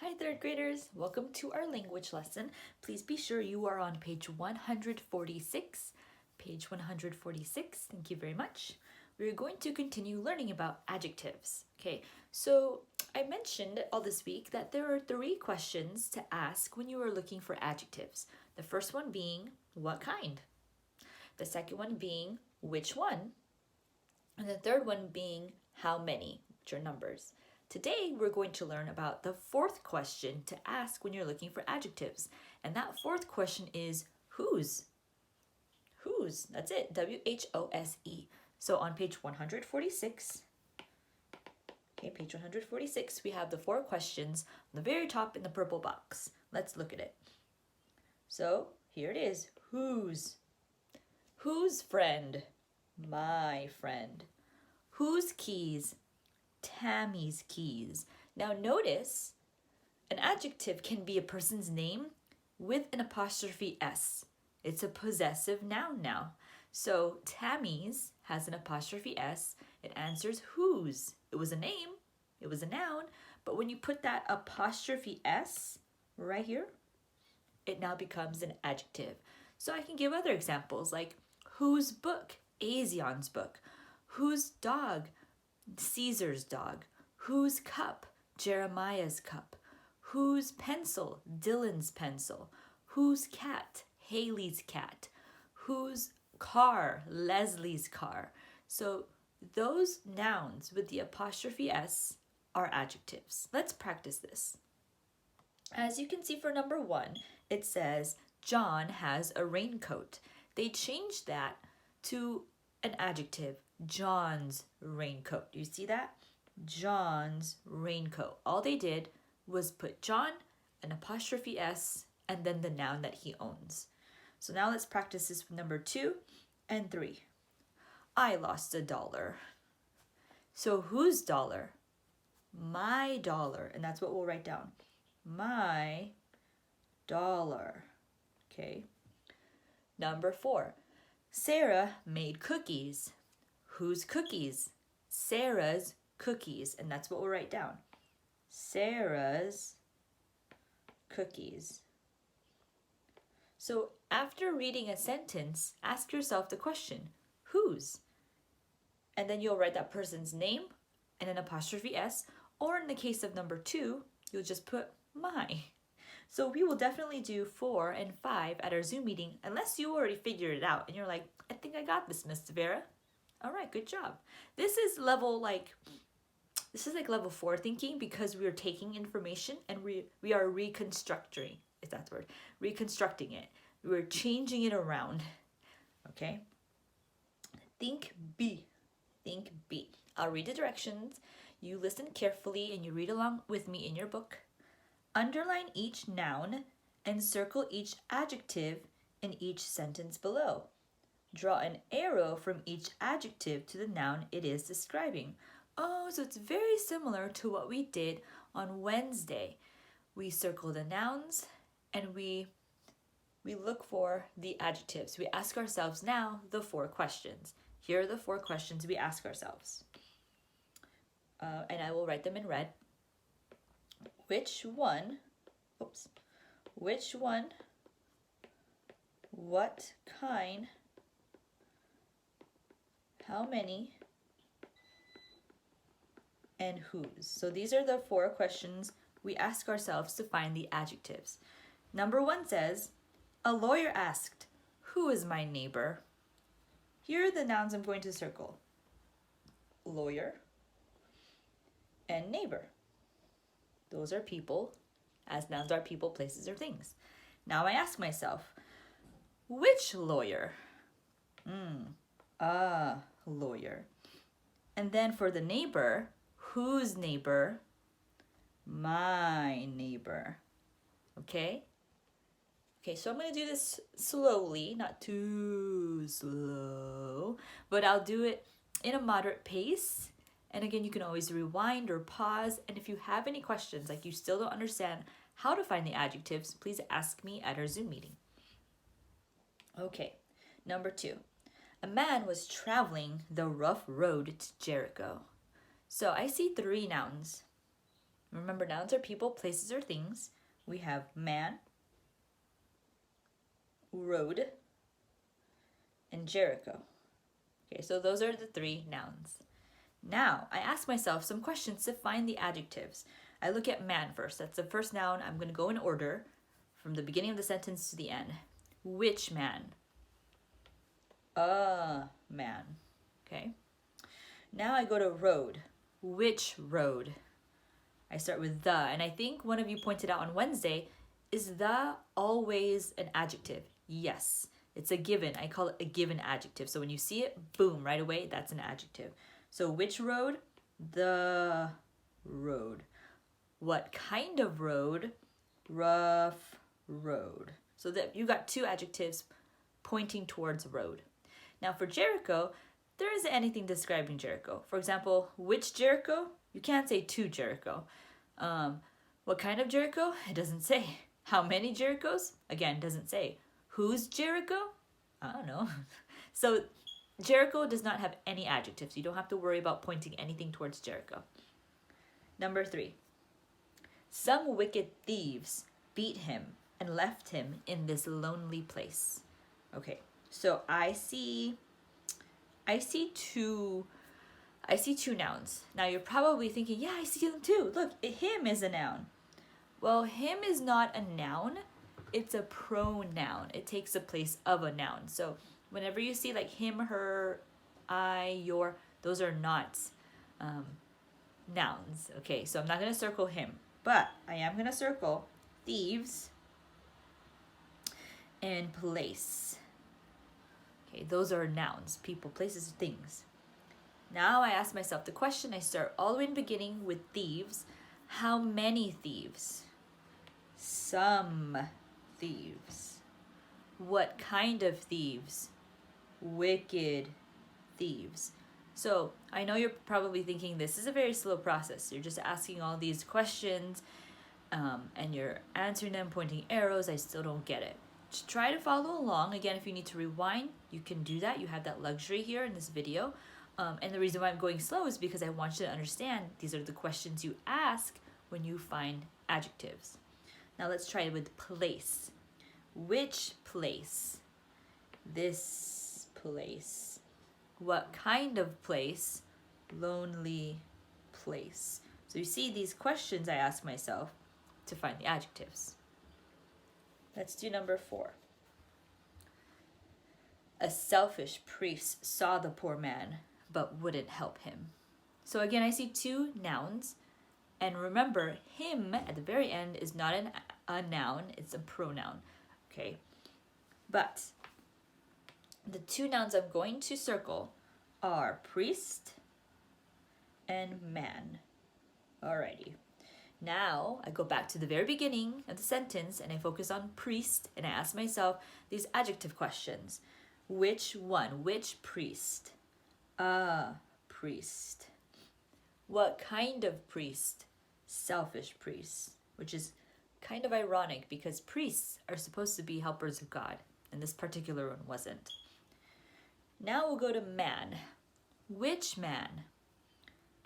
Hi third graders, welcome to our language lesson. Please be sure you are on page 146. Page 146, thank you very much. We're going to continue learning about adjectives. Okay, so I mentioned all this week that there are 3 questions to ask when you are looking for adjectives. The first one being, what kind? The second one being, which one? And the third one being, how many, which are numbers. Today, we're going to learn about the 4th question to ask when you're looking for adjectives. And that 4th question is whose? Whose? That's it. W-H-O-S-E. So on page 146, page 146, we have the 4 questions on the very top in the purple box. Let's look at it. So here it is. Whose? Whose friend? My friend. Whose keys? Tammy's keys. Now notice, an adjective can be a person's name with an apostrophe S. It's a possessive noun now. So Tammy's has an apostrophe S. It answers whose. It was a name, it was a noun, but when you put that apostrophe S right here, it now becomes an adjective. So I can give other examples like whose book? Asion's book. Whose dog? Caesar's dog. Whose cup? Jeremiah's cup. Whose pencil? Dylan's pencil. Whose cat? Haley's cat. Whose car? Leslie's car. So those nouns with the apostrophe S are adjectives. Let's practice this. As you can see for number 1, it says John has a raincoat. They changed that to an adjective. John's raincoat. Do you see that? John's raincoat. All they did was put John, an apostrophe S, and then the noun that he owns. So now let's practice this with number 2 and 3. I lost $1. So whose dollar? My dollar. And that's what we'll write down. My dollar. Okay. Number 4. Sarah made cookies. Whose cookies? Sarah's cookies. And that's what we'll write down. Sarah's cookies. So after reading a sentence, ask yourself the question, whose? And then you'll write that person's name and an apostrophe S, or in the case of number 2, you'll just put my. So we will definitely do 4 and 5 at our Zoom meeting, unless you already figured it out and you're like, I think I got this, Miss Vera. All right, good job. This is like level 4 thinking, because we are taking information and we are reconstructing, if that's the word, reconstructing it. We're changing it around, okay? Think B. Think B. I'll read the directions. You listen carefully and you read along with me in your book. Underline each noun and circle each adjective in each sentence below. Draw an arrow from each adjective to the noun it is describing. Oh, so it's very similar to what we did on Wednesday. We circle the nouns and we look for the adjectives. We ask ourselves now the 4 questions. Here are the 4 questions we ask ourselves. And I will write them in red. Which one? What kind? How many? And whose? So these are the 4 questions we ask ourselves to find the adjectives. Number 1 says, a lawyer asked, who is my neighbor? Here are the nouns I'm going to circle. Lawyer and neighbor. Those are people, as nouns are people, places, or things. Now I ask myself, which lawyer? A lawyer. And then for the neighbor, whose neighbor? My neighbor. Okay? Okay, so I'm going to do this slowly, not too slow, but I'll do it in a moderate pace. And again, you can always rewind or pause. And if you have any questions, like you still don't understand how to find the adjectives, please ask me at our Zoom meeting. Okay, number 2. A man was traveling the rough road to Jericho. So I see 3 nouns. Remember, nouns are people, places, or things. We have man, road, and Jericho. Okay, so those are the 3 nouns. Now, I ask myself some questions to find the adjectives. I look at man first. That's the first noun. I'm going to go in order from the beginning of the sentence to the end. Which man? A man. Okay. Now I go to road. Which road? I start with the, and I think one of you pointed out on Wednesday, is the always an adjective? Yes, it's a given. I call it a given adjective. So when you see it, boom, right away, that's an adjective. So which road? The road. What kind of road? Rough road. So that you got 2 adjectives pointing towards road. Now for Jericho, there isn't anything describing Jericho. For example, which Jericho? You can't say to Jericho. What kind of Jericho? It doesn't say. How many Jerichos? Again, doesn't say. Who's Jericho? I don't know. So Jericho does not have any adjectives. You don't have to worry about pointing anything towards Jericho. Number 3. Some wicked thieves beat him and left him in this lonely place. Okay, so I see 2 nouns. Now you're probably thinking, yeah, I see them too. Look, him is a noun. Well, him is not a noun. It's a pronoun. It takes the place of a noun. So whenever you see like him, her, I, your, those are not nouns. Okay, so I'm not going to circle him, but I am going to circle thieves and place. Okay, those are nouns, people, places, things. Now I ask myself the question. I start all the way in the beginning with thieves. How many thieves? Some thieves. What kind of thieves? Wicked thieves. So I know you're probably thinking this is a very slow process. You're just asking all these questions and you're answering them, pointing arrows. I still don't get it. Just try to follow along. Again, if you need to rewind, you can do that. You have that luxury here in this video. And the reason why I'm going slow is because I want you to understand these are the questions you ask when you find adjectives. Now let's try it with place. Which place? This place. What kind of place? Lonely place. So you see these questions I ask myself to find the adjectives. Let's do number 4. A selfish priest saw the poor man, but wouldn't help him. So again, I see 2 nouns. And remember, him at the very end is not a noun, it's a pronoun. Okay? But the 2 nouns I'm going to circle are priest and man. Alrighty. Now I go back to the very beginning of the sentence and I focus on priest and I ask myself these adjective questions. Which one? Which priest? A priest. What kind of priest? Selfish priest, which is kind of ironic because priests are supposed to be helpers of God, and this particular one wasn't. Now we'll go to man. Which man?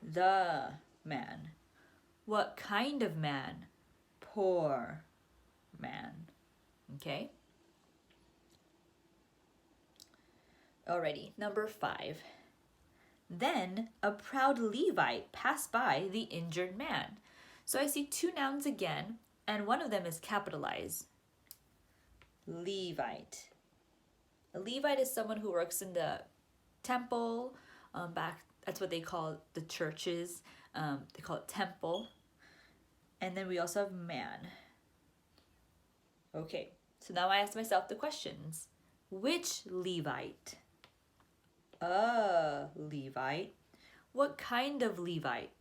The man. What kind of man? Poor man. Okay? Alrighty, number 5. Then a proud Levite passed by the injured man. So I see 2 nouns again, and one of them is capitalized. Levite. A Levite is someone who works in the temple. That's what they call the churches. They call it temple. And then we also have man. Okay, so now I ask myself the questions. Which Levite? A Levite. What kind of Levite?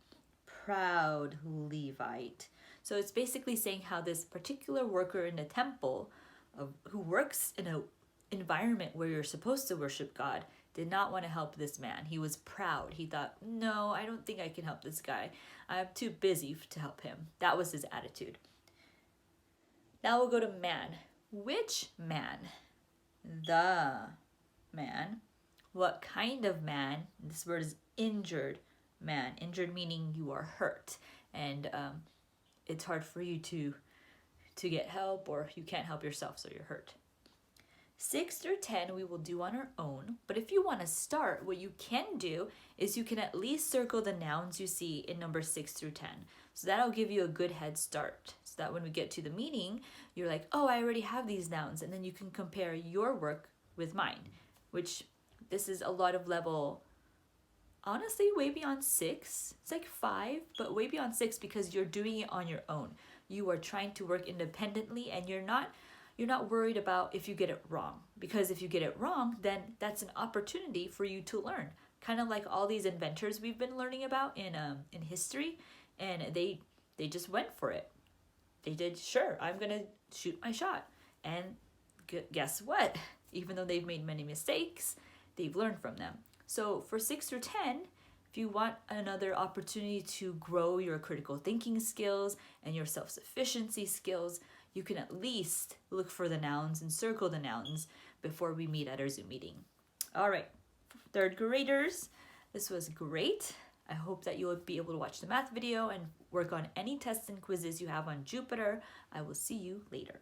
Proud Levite. So it's basically saying how this particular worker in the temple who works in an environment where you're supposed to worship God did not want to help this man. He was proud. He thought, no, I don't think I can help this guy. I'm too busy to help him. That was his attitude. Now we'll go to man. Which man? The man. What kind of man? This word is injured man. Injured meaning you are hurt. And it's hard for you to get help, or you can't help yourself, so you're hurt. 6 through 10 we will do on our own, but if you want to start, what you can do is you can at least circle the nouns you see in number 6 through 10. So that'll give you a good head start, so that when we get to the meeting, you're like, oh, I already have these nouns, and then you can compare your work with mine, which this is a lot of level, honestly, way beyond 6. It's like 5, but way beyond 6, because you're doing it on your own. You are trying to work independently, and you're not worried about if you get it wrong, because if you get it wrong, then that's an opportunity for you to learn. Kind of like all these inventors we've been learning about in history, and they just went for it. They did, sure, I'm gonna shoot my shot, and guess what? Even though they've made many mistakes, they've learned from them. So for 6 through 10, if you want another opportunity to grow your critical thinking skills and your self-sufficiency skills, you can at least look for the nouns and circle the nouns before we meet at our Zoom meeting. All right, 3rd graders, this was great. I hope that you'll be able to watch the math video and work on any tests and quizzes you have on Jupyter. I will see you later.